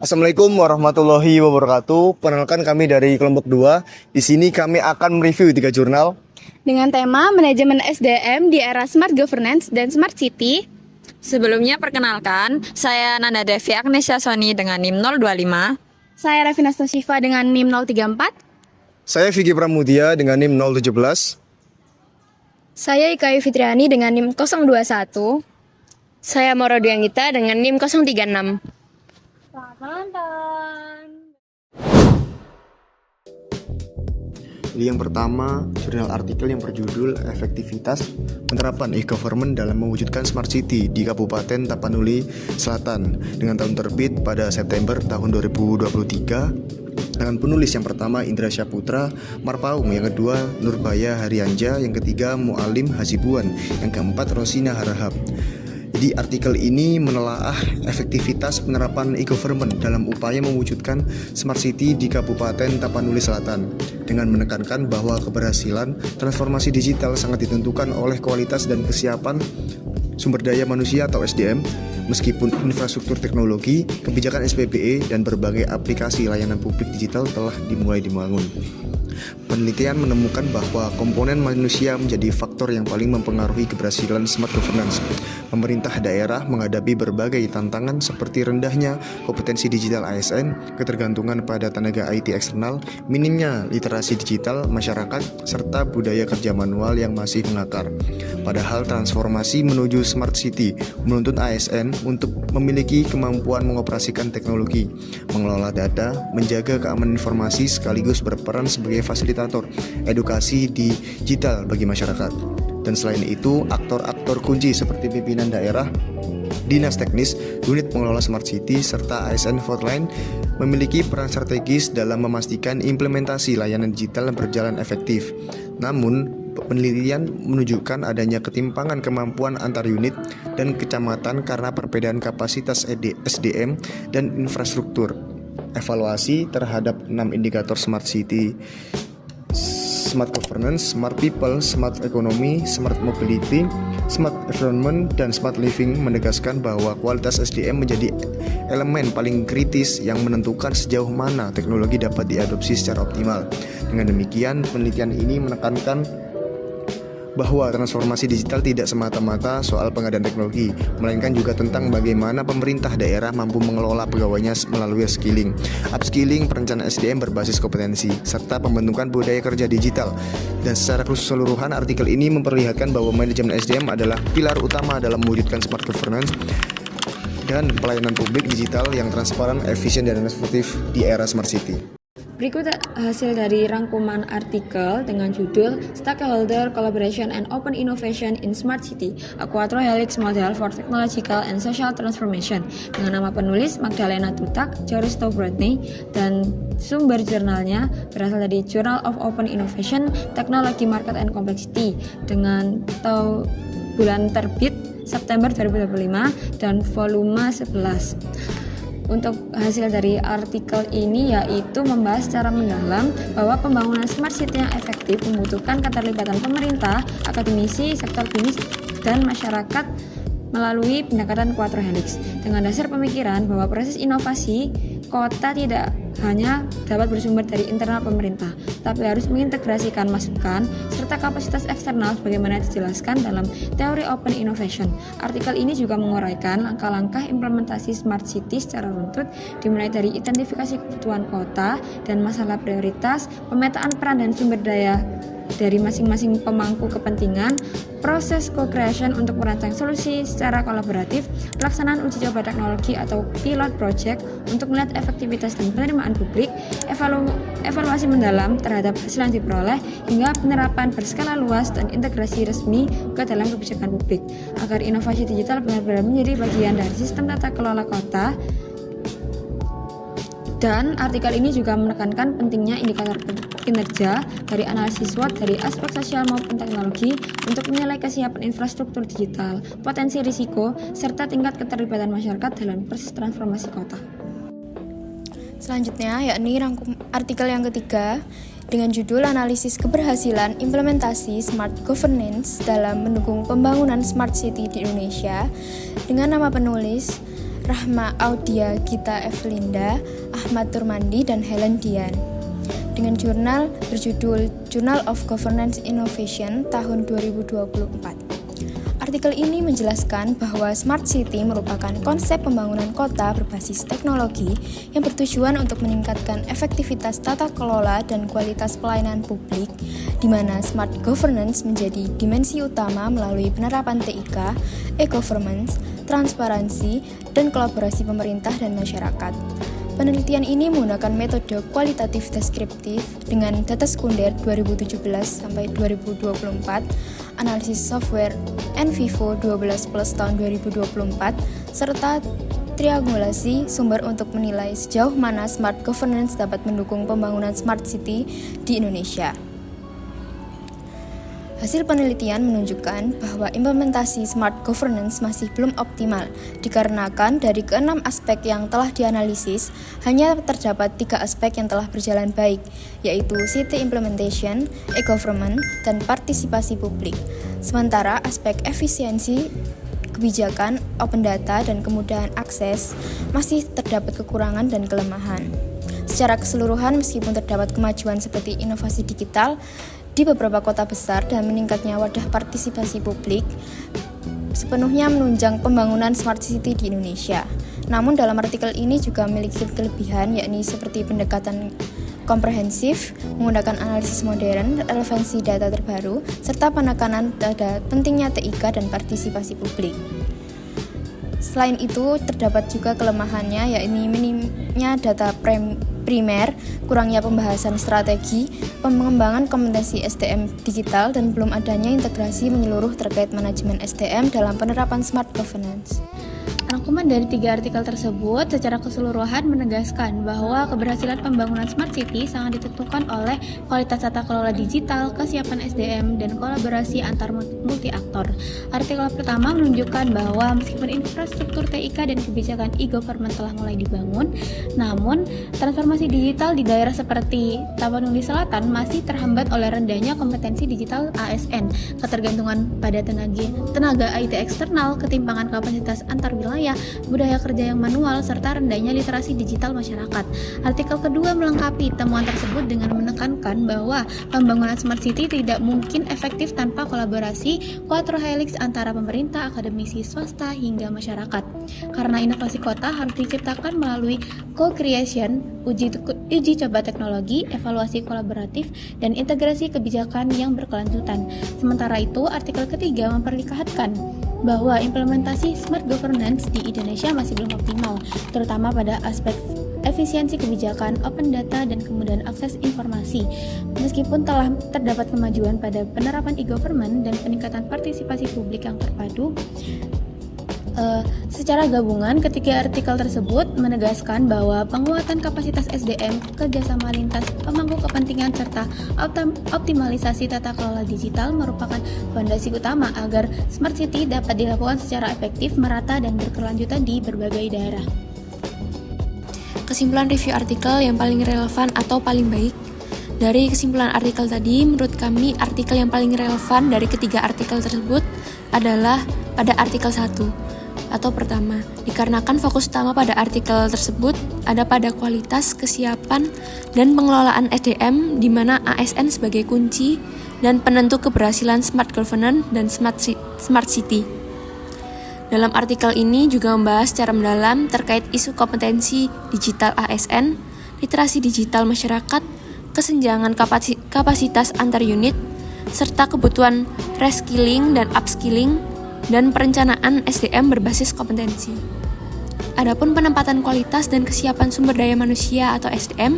Assalamualaikum warahmatullahi wabarakatuh. Perkenalkan kami dari kelompok 2. Di sini kami akan mereview 3 jurnal dengan tema Manajemen SDM di Era Smart Governance dan Smart City. Sebelumnya perkenalkan, saya Nanda Devi Agnesia Soni dengan NIM 025. Saya Rafina Stosifa dengan NIM 034. Saya Vicky Pramudia dengan NIM 017. Saya Ika Fitriani dengan NIM 021. Saya Moro Dianggita dengan NIM 036. Selamat menonton. Jadi yang pertama, jurnal artikel yang berjudul Efektivitas Penerapan E-Government dalam Mewujudkan Smart City di Kabupaten Tapanuli Selatan dengan tahun terbit pada September tahun 2023 dengan penulis yang pertama Indra Syaputra Marpaung, yang kedua Nurbaya Haryanja, yang ketiga Mualim Hasibuan, yang keempat Rosina Harahap. Jadi artikel ini menelaah efektivitas penerapan e-government dalam upaya mewujudkan Smart City di Kabupaten Tapanuli Selatan dengan menekankan bahwa keberhasilan transformasi digital sangat ditentukan oleh kualitas dan kesiapan sumber daya manusia atau SDM, meskipun infrastruktur teknologi, kebijakan SPBE, dan berbagai aplikasi layanan publik digital telah dimulai dibangun. Penelitian menemukan bahwa komponen manusia menjadi faktor yang paling mempengaruhi keberhasilan smart governance. Pemerintah daerah menghadapi berbagai tantangan seperti rendahnya kompetensi digital ASN, ketergantungan pada tenaga IT eksternal, minimnya literasi digital masyarakat, serta budaya kerja manual yang masih mengakar. Padahal transformasi menuju smart city menuntut ASN untuk memiliki kemampuan mengoperasikan teknologi, mengelola data, menjaga keamanan informasi, sekaligus berperan sebagai fasilitator edukasi digital bagi masyarakat. Dan selain itu, aktor-aktor kunci seperti pimpinan daerah, dinas teknis, unit pengelola smart city, serta ASN frontline memiliki peran strategis dalam memastikan implementasi layanan digital berjalan efektif. Namun, penelitian menunjukkan adanya ketimpangan kemampuan antar unit dan kecamatan karena perbedaan kapasitas SDM dan infrastruktur. Evaluasi terhadap 6 indikator smart city: Smart Governance, Smart People, Smart Economy, Smart Mobility, Smart Environment, dan Smart Living menegaskan bahwa kualitas SDM menjadi elemen paling kritis yang menentukan sejauh mana teknologi dapat diadopsi secara optimal. Dengan demikian, penelitian ini menekankan bahwa transformasi digital tidak semata-mata soal pengadaan teknologi, melainkan juga tentang bagaimana pemerintah daerah mampu mengelola pegawainya melalui skilling, upskilling, perencanaan SDM berbasis kompetensi, serta pembentukan budaya kerja digital. Dan secara keseluruhan, artikel ini memperlihatkan bahwa manajemen SDM adalah pilar utama dalam mewujudkan smart governance dan pelayanan publik digital yang transparan, efisien, dan efektif di era smart city. Berikut hasil dari rangkuman artikel dengan judul Stakeholder Collaboration and Open Innovation in Smart City, A Quattro Helix Model for Technological and Social Transformation, dengan nama penulis Magdalena Tutak, Joris Tobrodny, dan sumber jurnalnya berasal dari Journal of Open Innovation, Technology Market and Complexity dengan bulan terbit September 2025 dan volume 11. Untuk hasil dari artikel ini yaitu membahas secara mendalam bahwa pembangunan smart city yang efektif membutuhkan keterlibatan pemerintah, akademisi, sektor bisnis, dan masyarakat melalui pendekatan Quattro Helix dengan dasar pemikiran bahwa proses inovasi kota tidak hanya dapat bersumber dari internal pemerintah, tapi harus mengintegrasikan masukan serta kapasitas eksternal sebagaimana dijelaskan dalam teori Open Innovation. Artikel ini juga menguraikan langkah-langkah implementasi Smart City secara runtut, dimulai dari identifikasi kebutuhan kota dan masalah prioritas, pemetaan peran dan sumber daya dari masing-masing pemangku kepentingan, proses co-creation untuk merancang solusi secara kolaboratif, pelaksanaan uji coba teknologi atau pilot project untuk melihat efektivitas dan penerimaan publik, evaluasi mendalam terhadap hasil yang diperoleh, hingga penerapan berskala luas dan integrasi resmi ke dalam kebijakan publik, agar inovasi digital benar-benar menjadi bagian dari sistem tata kelola kota. Dan artikel ini juga menekankan pentingnya indikator kinerja dari analisis SWOT dari aspek sosial maupun teknologi untuk menilai kesiapan infrastruktur digital, potensi risiko, serta tingkat keterlibatan masyarakat dalam proses transformasi kota. Selanjutnya yakni artikel yang ketiga dengan judul Analisis Keberhasilan Implementasi Smart Governance dalam Mendukung Pembangunan Smart City di Indonesia dengan nama penulis Rahma Audia Gita Evelinda, Ahmad Turmandi, dan Helen Dian. Dengan jurnal berjudul Journal of Governance Innovation tahun 2024. Artikel ini menjelaskan bahwa Smart City merupakan konsep pembangunan kota berbasis teknologi yang bertujuan untuk meningkatkan efektivitas tata kelola dan kualitas pelayanan publik, di mana Smart Governance menjadi dimensi utama melalui penerapan TIK, e-governance, transparansi, dan kolaborasi pemerintah dan masyarakat. Penelitian ini menggunakan metode kualitatif deskriptif dengan data sekunder 2017 sampai 2024, analisis software NVivo 12 plus tahun 2024, serta triangulasi sumber untuk menilai sejauh mana smart governance dapat mendukung pembangunan smart city di Indonesia. Hasil penelitian menunjukkan bahwa implementasi smart governance masih belum optimal, dikarenakan dari keenam aspek yang telah dianalisis, hanya terdapat 3 aspek yang telah berjalan baik, yaitu city implementation, e-government, dan partisipasi publik. Sementara aspek efisiensi, kebijakan, open data, dan kemudahan akses masih terdapat kekurangan dan kelemahan. Secara keseluruhan, meskipun terdapat kemajuan seperti inovasi digital di beberapa kota besar dan meningkatnya wadah partisipasi publik, sepenuhnya menunjang pembangunan smart city di Indonesia. Namun dalam artikel ini juga memiliki kelebihan, yakni seperti pendekatan komprehensif, menggunakan analisis modern, relevansi data terbaru, serta penekanan pada pentingnya TIK dan partisipasi publik. Selain itu, terdapat juga kelemahannya, yakni minimnya data primer, kurangnya pembahasan strategi, pengembangan kompetensi SDM digital, dan belum adanya integrasi menyeluruh terkait manajemen SDM dalam penerapan smart governance. Rangkuman dari 3 artikel tersebut secara keseluruhan menegaskan bahwa keberhasilan pembangunan Smart City sangat ditentukan oleh kualitas tata kelola digital, kesiapan SDM, dan kolaborasi antar multi aktor. Artikel pertama menunjukkan bahwa meskipun infrastruktur TIK dan kebijakan e-government telah mulai dibangun, namun transformasi digital di daerah seperti Tapanuli Selatan masih terhambat oleh rendahnya kompetensi digital ASN, ketergantungan pada tenaga IT eksternal, ketimpangan kapasitas antar wilayah, budaya kerja yang manual, serta rendahnya literasi digital masyarakat. Artikel kedua melengkapi temuan tersebut dengan menekankan bahwa pembangunan Smart City tidak mungkin efektif tanpa kolaborasi quattro helix antara pemerintah, akademisi, swasta, hingga masyarakat. Karena inovasi kota harus diciptakan melalui co-creation, uji coba teknologi, evaluasi kolaboratif, dan integrasi kebijakan yang berkelanjutan. Sementara itu, artikel ketiga memperlihatkan bahwa implementasi smart governance di Indonesia masih belum optimal, terutama pada aspek efisiensi kebijakan, open data, dan kemudahan akses informasi. Meskipun telah terdapat kemajuan pada penerapan e-government dan peningkatan partisipasi publik yang terpadu, secara gabungan, ketiga artikel tersebut menegaskan bahwa penguatan kapasitas SDM, kerjasama lintas pemangku kepentingan, serta optimalisasi tata kelola digital merupakan fondasi utama agar Smart City dapat dilakukan secara efektif, merata, dan berkelanjutan di berbagai daerah. Kesimpulan review artikel yang paling relevan atau paling baik. Dari kesimpulan artikel tadi, menurut kami artikel yang paling relevan dari ketiga artikel tersebut adalah pada artikel 1. Atau pertama, dikarenakan fokus utama pada artikel tersebut ada pada kualitas, kesiapan, dan pengelolaan SDM, di mana ASN sebagai kunci dan penentu keberhasilan smart governance dan smart city. Dalam artikel ini juga membahas secara mendalam terkait isu kompetensi digital ASN, literasi digital masyarakat, kesenjangan kapasitas antar unit, serta kebutuhan reskilling dan upskilling, dan perencanaan SDM berbasis kompetensi. Adapun penempatan kualitas dan kesiapan sumber daya manusia atau SDM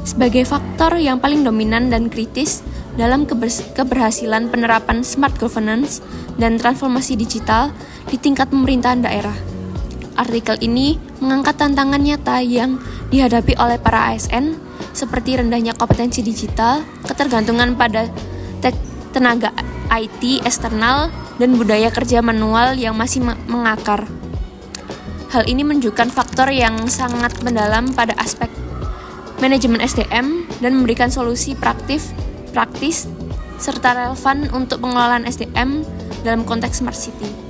sebagai faktor yang paling dominan dan kritis dalam keberhasilan penerapan smart governance dan transformasi digital di tingkat pemerintahan daerah. Artikel ini mengangkat tantangan nyata yang dihadapi oleh para ASN seperti rendahnya kompetensi digital, ketergantungan pada tenaga IT eksternal, dan budaya kerja manual yang masih mengakar. Hal ini menunjukkan faktor yang sangat mendalam pada aspek manajemen SDM dan memberikan solusi praktis serta relevan untuk pengelolaan SDM dalam konteks Smart City.